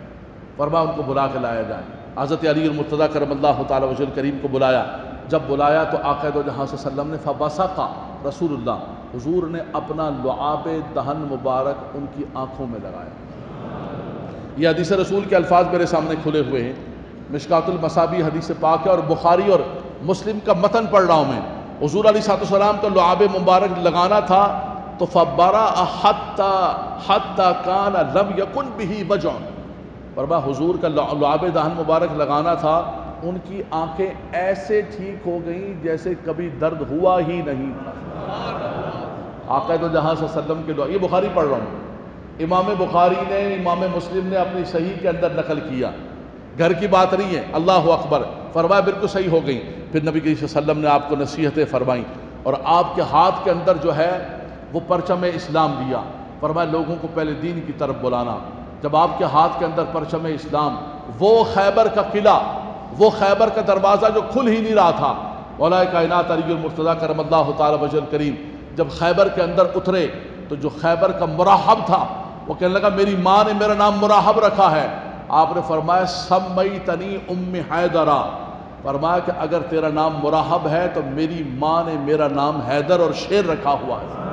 A: فرمایا ان کو بلا کے لایا جائے۔ حضرت علی المرتضیٰ کرم اللہ تعالی وجہ کریم کو بلایا، جب بلایا تو آقا دو جہاں صلی اللہ علیہ وسلم نے فبصق رسول اللہ، حضور نے اپنا لعاب دہن مبارک ان کی آنکھوں میں لگایا۔ یہ حدیث رسول کے الفاظ میرے سامنے کھلے ہوئے ہیں، مشکات المصابیح حدیث پاک ہے اور بخاری اور مسلم کا متن پڑھ رہا ہوں میں۔ حضور علیہ السلام کو لعاب مبارک لگانا تھا تو فبرأ حتی کان لم یکن بہ وجع، فرمایا حضور کا لعاب دہن مبارک لگانا تھا، ان کی آنکھیں ایسے ٹھیک ہو گئیں جیسے کبھی درد ہوا ہی نہیں تھا۔ آقا دو جہاں صلی اللہ علیہ وسلم کے دعا، یہ بخاری پڑھ رہا ہوں، امام بخاری نے، امام مسلم نے اپنی صحیح کے اندر نقل کیا، گھر کی بات نہیں ہے۔ اللہ اکبر، فرمایا بالکل صحیح ہو گئی۔ پھر نبی صلی اللہ علیہ وسلم نے آپ کو نصیحتیں فرمائیں اور آپ کے ہاتھ کے اندر جو ہے وہ پرچم اسلام دیا، فرمایا لوگوں کو پہلے دین کی طرف بلانا۔ جب آپ کے ہاتھ کے اندر پرچم اسلام، وہ خیبر کا قلعہ، وہ خیبر کا دروازہ جو کھل ہی نہیں رہا تھا، مولا کائنات علی المرتضیٰ کرم اللہ تعالی وجہ کریم جب خیبر کے اندر اترے تو جو خیبر کا مراحب تھا وہ کہنے لگا میری ماں نے میرا نام مراحب رکھا ہے۔ آپ نے فرمایا سمیتنی ام حیدرہ، فرمایا کہ اگر تیرا نام مراحب ہے تو میری ماں نے میرا نام حیدر اور شیر رکھا ہوا ہے۔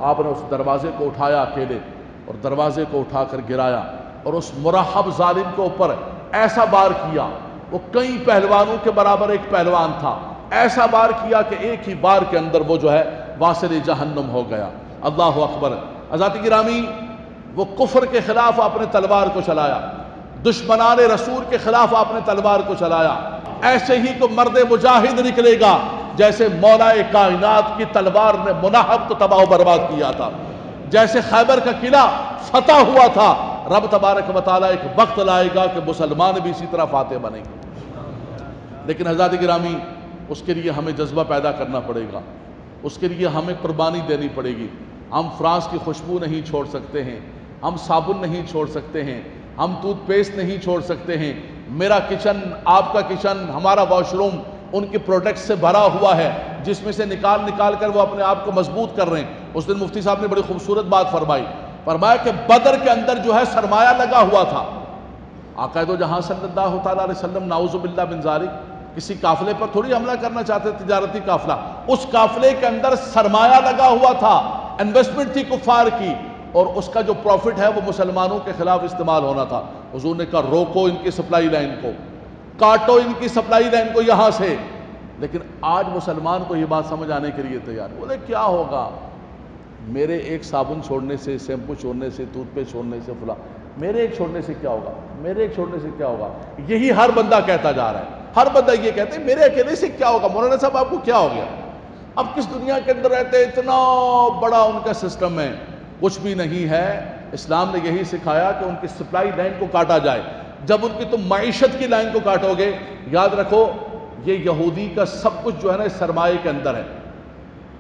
A: آپ نے اس دروازے کو اٹھایا اکیلے اور دروازے کو اٹھا کر گرایا اور اس مراحب ظالم کے اوپر ایسا بار کیا، وہ کئی پہلوانوں کے برابر ایک پہلوان تھا، ایسا بار کیا کہ ایک ہی بار کے اندر وہ جو ہے واصل جہنم ہو گیا۔ اللہ اکبر۔ حضرات گرامی، وہ کفر کے خلاف آپ نے تلوار کو چلایا، دشمنان رسول کے خلاف آپ نے تلوار کو چلایا، ایسے ہی کو مرد مجاہد نکلے گا جیسے مولا کائنات کی تلوار نے مناحب کو تباہ و برباد کیا تھا، جیسے خیبر کا قلعہ فتح ہوا تھا۔ رب تبارک و تعالیٰ ایک وقت لائے گا کہ مسلمان بھی اسی طرح فاتح بنیں گے، لیکن حضرات گرامی اس کے لیے ہمیں جذبہ پیدا کرنا پڑے گا، اس کے لیے ہمیں قربانی دینی پڑے گی۔ ہم فرانس کی خوشبو نہیں چھوڑ سکتے ہیں، ہم صابن نہیں چھوڑ سکتے ہیں، ہم ٹوتھ پیسٹ نہیں چھوڑ سکتے ہیں۔ میرا کچن، آپ کا کچن، ہمارا واش روم ان کی پروڈکٹس سے بھرا ہوا ہے جس میں سے نکال کر وہ اپنے آپ کو مضبوط کر رہے ہیں۔ اس دن مفتی صاحب نے بڑی خوبصورت بات فرمایا کہ بدر کے اندر جو ہے سرمایہ لگا ہوا تھا۔ آقا دو جہاں صلی اللہ تعالیٰ علیہ وسلم نعوذ باللہ من ذالک کسی قافلے پر تھوڑی حملہ کرنا چاہتے، تجارتی قافلہ، اس قافلے کے اندر سرمایہ لگا ہوا تھا، انویسٹمنٹ تھی کفار کی، اور اس کا جو پروفٹ ہے وہ مسلمانوں کے خلاف استعمال ہونا تھا۔ حضور نے کہا روکو ان کی سپلائی لائن کو، کاٹو ان کی سپلائی لائن کو یہاں سے۔ لیکن آج مسلمان کو یہ بات سمجھ آنے کے لیے تیار، بولے کیا ہوگا میرے ایک صابن چھوڑنے سے، شیمپو چھوڑنے سے، ٹوتھ پیسٹ چھوڑنے سے، فلاں، میرے ایک چھوڑنے سے کیا ہوگا، میرے ایک چھوڑنے سے کیا ہوگا؟ یہی ہر بندہ کہتا جا رہا ہے، ہر بندہ یہ کہتے ہیں میرے اکیلے سے کیا ہوگا۔ مولانا صاحب آپ کو کیا ہو گیا؟ اب کس دنیا کے اندر رہتے ہیں، اتنا بڑا ان کا سسٹم ہے، کچھ بھی نہیں ہے۔ اسلام نے یہی سکھایا کہ ان کی سپلائی لائن کو کاٹا جائے۔ جب ان کی تم معیشت کی لائن کو کاٹو گے، یاد رکھو یہ یہودی کا سب کچھ جو ہے نا اس سرمایے کے اندر ہے،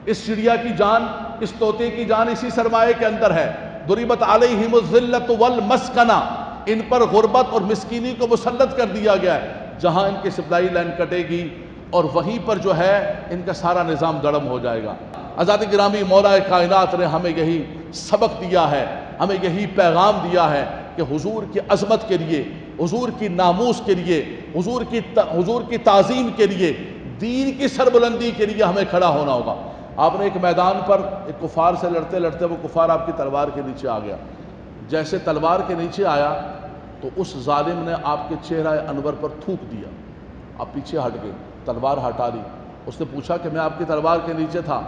A: اس چڑیا کی جان، اس طوطے کی جان اسی سرمایے کے اندر ہے۔ ضربت علیہم الذلۃ والمسکنہ، ان پر غربت اور مسکینی کو مسلط کر دیا گیا ہے، جہاں ان کی سپلائی لائن کٹے گی اور وہیں پر جو ہے ان کا سارا نظام دڑم ہو جائے گا۔ حضرات گرامی، مولا کائنات نے ہمیں یہی سبق دیا ہے، ہمیں یہی پیغام دیا ہے کہ حضور کی عظمت کے لیے، حضور کی ناموس کے لیے، حضور کی تعظیم کے لیے، دین کی سربلندی کے لیے ہمیں کھڑا ہونا ہوگا۔ آپ نے ایک میدان پر ایک کفار سے لڑتے لڑتے وہ کفار آپ کی تلوار کے نیچے آ گیا، جیسے تلوار کے نیچے آیا تو اس ظالم نے آپ کے چہرہ انور پر تھوک دیا، آپ پیچھے ہٹ گئے، تلوار ہٹا لی۔ اس نے پوچھا کہ میں آپ کی تلوار کے نیچے تھا،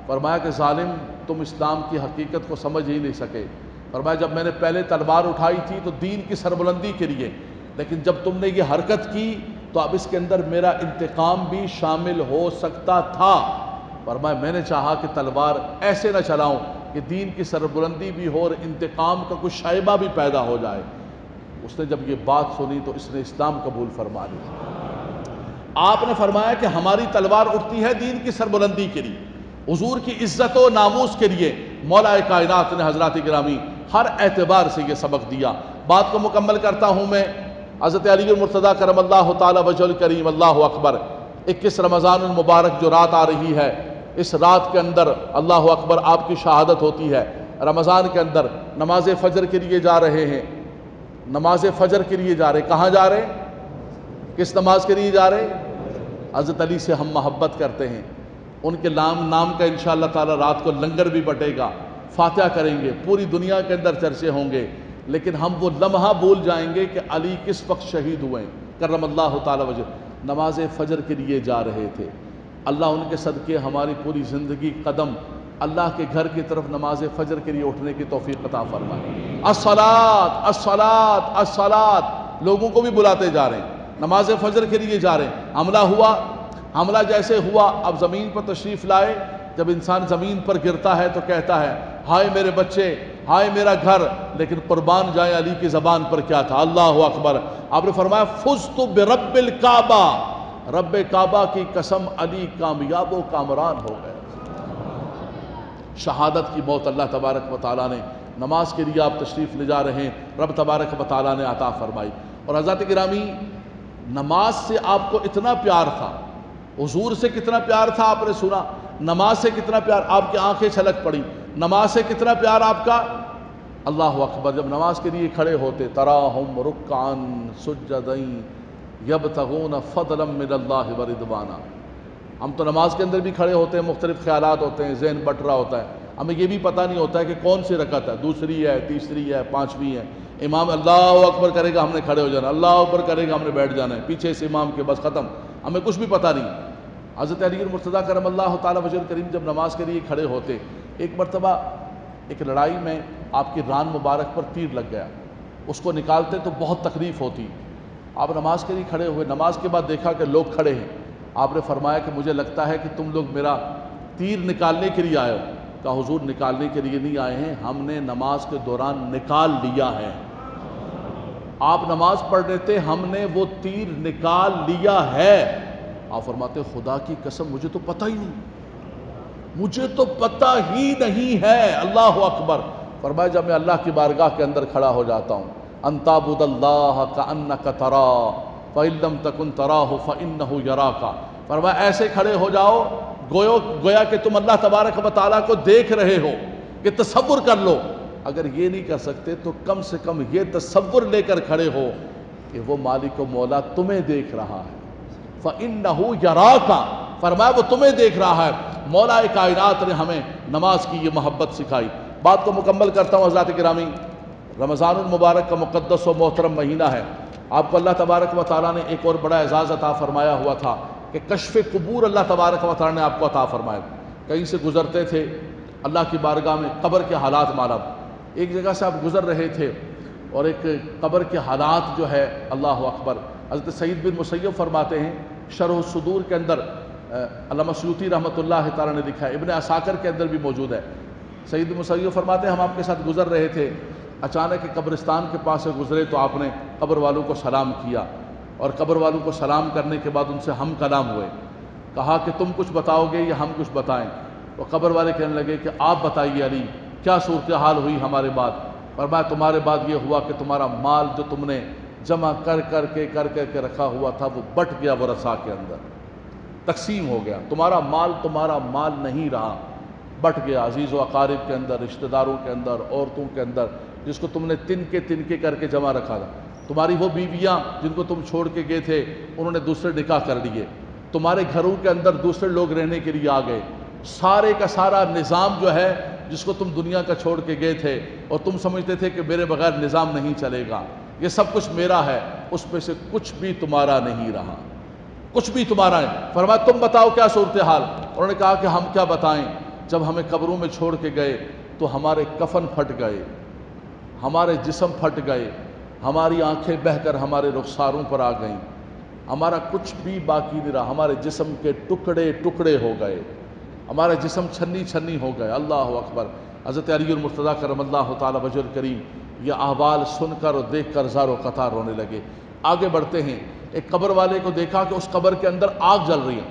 A: فرمایا کہ ظالم تم اسلام کی حقیقت کو سمجھ ہی نہیں سکے۔ فرمایا جب میں نے پہلے تلوار اٹھائی تھی تو دین کی سربلندی کے لیے، لیکن جب تم نے یہ حرکت کی تو اب اس کے اندر میرا انتقام بھی شامل ہو سکتا تھا۔ فرمایا میں نے چاہا کہ تلوار ایسے نہ چلاؤں کہ دین کی سربلندی بھی ہو اور انتقام کا کچھ شائبہ بھی پیدا ہو جائے۔ اس نے جب یہ بات سنی تو اس نے اسلام قبول فرما لیا۔ آپ نے فرمایا کہ ہماری تلوار اٹھتی ہے دین کی سربلندی کے لیے، حضور کی عزت و ناموس کے لیے۔ مولا کائنات نے حضرات گرامی ہر اعتبار سے یہ سبق دیا۔ بات کو مکمل کرتا ہوں میں، حضرت علی المرتضیٰ کرم اللہ تعالی وجہ الکریم، اللہ اکبر، 21 رمضان المبارک جو رات آ رہی ہے، اس رات کے اندر اللہ اکبر آپ کی شہادت ہوتی ہے۔ رمضان کے اندر نماز فجر کے لیے جا رہے ہیں، نماز فجر کے لیے جا رہے، کہاں جا رہے ہیں؟ کس نماز کے لیے جا رہے ہیں؟ حضرت علی سے ہم محبت کرتے ہیں، ان کے نام کا انشاءاللہ تعالی رات کو لنگر بھی بٹے گا، فاتحہ کریں گے، پوری دنیا کے اندر چرچے ہوں گے، لیکن ہم وہ لمحہ بھول جائیں گے کہ علی کس وقت شہید ہوئے ہیں کرم اللہ تعالی وجہ۔ نماز فجر کے لیے جا رہے تھے، اللہ ان کے صدقے ہماری پوری زندگی قدم اللہ کے گھر کی طرف نماز فجر کے لیے اٹھنے کی توفیق عطا فرمائے۔ الصلاۃ الصلاۃ الصلاۃ، لوگوں کو بھی بلاتے جا رہے ہیں، نماز فجر کے لیے جا رہے ہیں۔ حملہ ہوا، حملہ جیسے ہوا اب زمین پر تشریف لائے۔ جب انسان زمین پر گرتا ہے تو کہتا ہے ہائے میرے بچے، ہائے میرا گھر، لیکن قربان جائے علی کی زبان پر کیا تھا؟ اللہ اکبر۔ آپ نے فرمایا فزت برب الکعبہ، رب کعبہ کی قسم علی کامیاب و کامران ہو گئے۔ شہادت کی موت اللہ تبارک و تعالیٰ نے، نماز کے لیے آپ تشریف لے جا رہے ہیں، رب تبارک و تعالیٰ نے عطا فرمائی۔ اور حضرات گرامی، نماز سے آپ کو اتنا پیار تھا، حضور سے کتنا پیار تھا آپ نے سنا، نماز سے کتنا پیار، آپ کی آنکھیں چھلک پڑی، نماز سے کتنا پیار آپ کا۔ اللہ اکبر، جب نماز کے لیے کھڑے ہوتے، تراہم رکعا سجدا یبتغون فضلا من اللہ ورضوانا، ہم تو نماز کے اندر بھی کھڑے ہوتے ہیں، مختلف خیالات ہوتے ہیں، ذہن بٹ رہا ہوتا ہے، ہمیں یہ بھی پتہ نہیں ہوتا ہے کہ کون سی رکعت ہے، دوسری ہے، تیسری ہے، پانچویں ہے۔ امام اللہ اکبر کرے گا، ہم نے کھڑے ہو جانا، اللہ اکبر کرے گا، ہم نے بیٹھ جانا ہے پیچھے سے امام کے، بس ختم، ہمیں کچھ بھی پتہ نہیں۔ حضرت علی المرتضیٰ کرم اللہ تعالی وجہ الکریم جب نماز کے لیے کھڑے ہوتے، ایک مرتبہ ایک لڑائی میں آپ کی ران مبارک پر تیر لگ گیا، اس کو نکالتے تو بہت تکلیف ہوتی۔ آپ نماز کے لیے کھڑے ہوئے، نماز کے بعد دیکھا کہ لوگ کھڑے ہیں، آپ نے فرمایا کہ مجھے لگتا ہے کہ تم لوگ میرا تیر نکالنے کے لیے آئے ہو۔ کہا حضور نکالنے کے لیے نہیں آئے ہیں، ہم نے نماز کے دوران نکال لیا ہے۔ آپ نماز پڑھ رہے تھے، ہم نے وہ تیر نکال لیا ہے۔ آپ فرماتے خدا کی قسم مجھے تو پتہ ہی نہیں، مجھے تو پتہ ہی نہیں ہے۔ اللہ اکبر۔ فرمایا جب میں اللہ کی بارگاہ کے اندر کھڑا ہو جاتا ہوں، ان تعبد اللہ کأنک تراہ فإن لم تکن تراہ فإنہ یراک، فرمایا ایسے کھڑے ہو جاؤ گویا کہ تم اللہ تبارک و تعالیٰ کو دیکھ رہے ہو، کہ تصور کر لو، اگر یہ نہیں کر سکتے تو کم سے کم یہ تصور لے کر کھڑے ہو کہ وہ مالک و مولا تمہیں دیکھ رہا ہے۔ فإنہ یراک، فرمایا وہ تمہیں دیکھ رہا ہے۔ مولا کائنات نے ہمیں نماز کی یہ محبت سکھائی۔ بات کو مکمل کرتا ہوں حضرات گرامی، رمضان المبارک کا مقدس و محترم مہینہ ہے، آپ کو اللہ تبارک و تعالیٰ نے ایک اور بڑا اعزاز عطا فرمایا ہوا تھا کہ کشف قبور اللہ تبارک و تعالیٰ نے آپ کو عطا فرمایا۔ کہیں سے گزرتے تھے اللہ کی بارگاہ میں، قبر کے حالات معلوم، ایک جگہ سے آپ گزر رہے تھے اور ایک قبر کے حالات جو ہے اللہ اکبر، حضرت سعید بن مسیب فرماتے ہیں، شرح الصدور کے اندر علامہ سیوطی رحمۃ اللہ تعالیٰ نے لکھا ہے، ابن عساکر کے اندر بھی موجود ہے۔ سعید بن مسیب فرماتے ہیں ہم آپ کے ساتھ گزر رہے تھے، اچانک قبرستان کے پاس سے گزرے تو آپ نے قبر والوں کو سلام کیا، اور قبر والوں کو سلام کرنے کے بعد ان سے ہم کلام ہوئے. کہا کہ تم کچھ بتاؤ گے یا ہم کچھ بتائیں؟ وہ قبر والے کہنے لگے کہ آپ بتائیے علی، کیا صورتحال ہوئی ہمارے بعد؟ فرمایا تمہارے بعد یہ ہوا کہ تمہارا مال جو تم نے جمع کر کے رکھا ہوا تھا وہ بٹ گیا ورثاء کے اندر، تقسیم ہو گیا. تمہارا مال نہیں رہا، بٹ گیا عزیز و اقارب کے اندر، رشتہ داروں کے اندر، عورتوں کے اندر، جس کو تم نے تنکے کر کے جمع رکھا تھا. تمہاری وہ بیویاں جن کو تم چھوڑ کے گئے تھے انہوں نے دوسرے نکاح کر لیے. تمہارے گھروں کے اندر دوسرے لوگ رہنے کے لیے آ گئے. سارے کا سارا نظام جو ہے جس کو تم دنیا کا چھوڑ کے گئے تھے اور تم سمجھتے تھے کہ میرے بغیر نظام نہیں چلے گا، یہ سب کچھ میرا ہے، اس میں سے کچھ بھی تمہارا نہیں رہا، کچھ بھی تمہارا نہیں. فرمایا تم بتاؤ کیا صورتحال؟ انہوں نے کہا کہ ہم کیا بتائیں، جب ہمیں قبروں میں چھوڑ کے گئے تو ہمارے کفن پھٹ گئے، ہمارے جسم پھٹ گئے، ہماری آنکھیں بہہ کر ہمارے رخساروں پر آ گئیں، ہمارا کچھ بھی باقی نہیں رہا، ہمارے جسم کے ٹکڑے ٹکڑے ہو گئے، ہمارے جسم چھنی ہو گئے. اللہ اکبر. حضرت علی المرتضیٰ کرم اللہ تعالی وجہ الکریم یہ احوال سن کر اور دیکھ کر زار و قطار رونے لگے. آگے بڑھتے ہیں. ایک قبر والے کو دیکھا کہ اس قبر کے اندر آگ جل رہی ہے.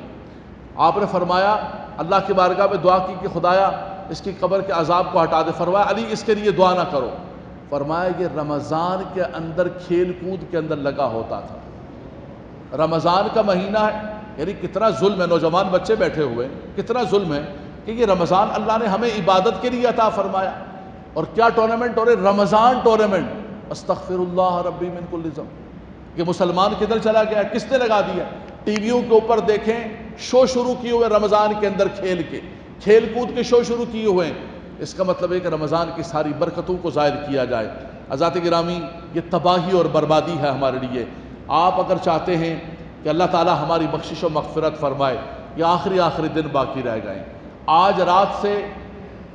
A: آپ نے فرمایا، اللہ کی بارگاہ میں دعا کی کہ خدایا اس کی قبر کے عذاب کو ہٹا دے. فرمایا علی اس کے لیے دعا نہ کرو. فرمایا یہ رمضان کے اندر کھیل کود کے اندر لگا ہوتا تھا. رمضان کا مہینہ ہے، یعنی کتنا ظلم ہے، نوجوان بچے بیٹھے ہوئے، کتنا ظلم ہے کہ یہ رمضان اللہ نے ہمیں عبادت کے لیے عطا فرمایا، اور کیا ٹورنامنٹ ہو رہے، رمضان ٹورنامنٹ. استغفر اللہ ربی من کل ذنب. یہ مسلمان کدھر چلا گیا، کس نے لگا دیا؟ ٹی ویوں کے اوپر دیکھیں شو شروع کیے ہوئے رمضان کے اندر، کھیل کود کے شو شروع کیے ہوئے ہیں. اس کا مطلب ہے کہ رمضان کی ساری برکتوں کو ظاہر کیا جائے. حضرات گرامی، یہ تباہی اور بربادی ہے ہمارے لیے. آپ اگر چاہتے ہیں کہ اللہ تعالی ہماری بخشش و مغفرت فرمائے، یہ آخری دن باقی رہ گئے. آج رات سے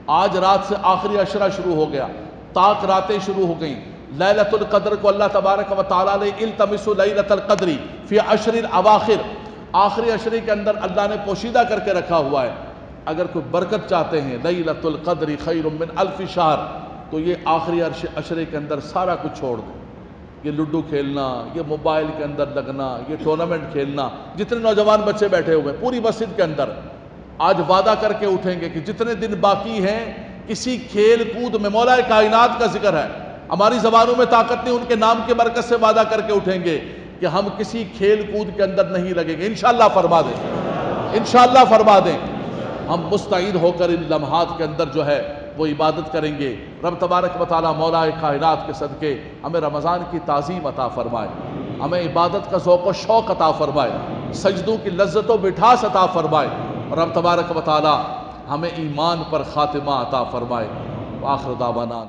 A: آخری عشرہ شروع ہو گیا، طاق راتیں شروع ہو گئیں. لیلۃ القدر کو اللہ تبارک و تعالیٰ نے التمسوا لیلۃ القدر فی عشر الاواخر، آخری عشرے کے اندر اللہ نے پوشیدہ کر کے رکھا ہوا ہے. اگر کوئی برکت چاہتے ہیں، لیلۃ القدر خیر من الف شہر، تو یہ آخری عشرے کے اندر سارا کچھ چھوڑ دیں. یہ لڈو کھیلنا، یہ موبائل کے اندر لگنا، یہ ٹورنامنٹ کھیلنا. جتنے نوجوان بچے بیٹھے ہوئے پوری مسجد کے اندر آج وعدہ کر کے اٹھیں گے کہ جتنے دن باقی ہیں کسی کھیل کود میں، مولا کائنات کا ذکر ہے، ہماری زبانوں میں طاقت نہیں، ان کے نام کی برکت سے وعدہ کر کے اٹھیں گے کہ ہم کسی کھیل کود کے اندر نہیں لگیں گے. انشاءاللہ فرما دیں، انشاءاللہ فرما دیں. ہم مستعد ہو کر ان لمحات کے اندر جو ہے وہ عبادت کریں گے. رب تبارک و تعالیٰ مولا کائنات کے صدقے ہمیں رمضان کی تعظیم عطا فرمائے، ہمیں عبادت کا ذوق و شوق عطا فرمائے، سجدوں کی لذت و مٹھاس عطا فرمائے، اور رب تبارک و تعالیٰ ہمیں ایمان پر خاتمہ عطا فرمائے. وآخر دعوانا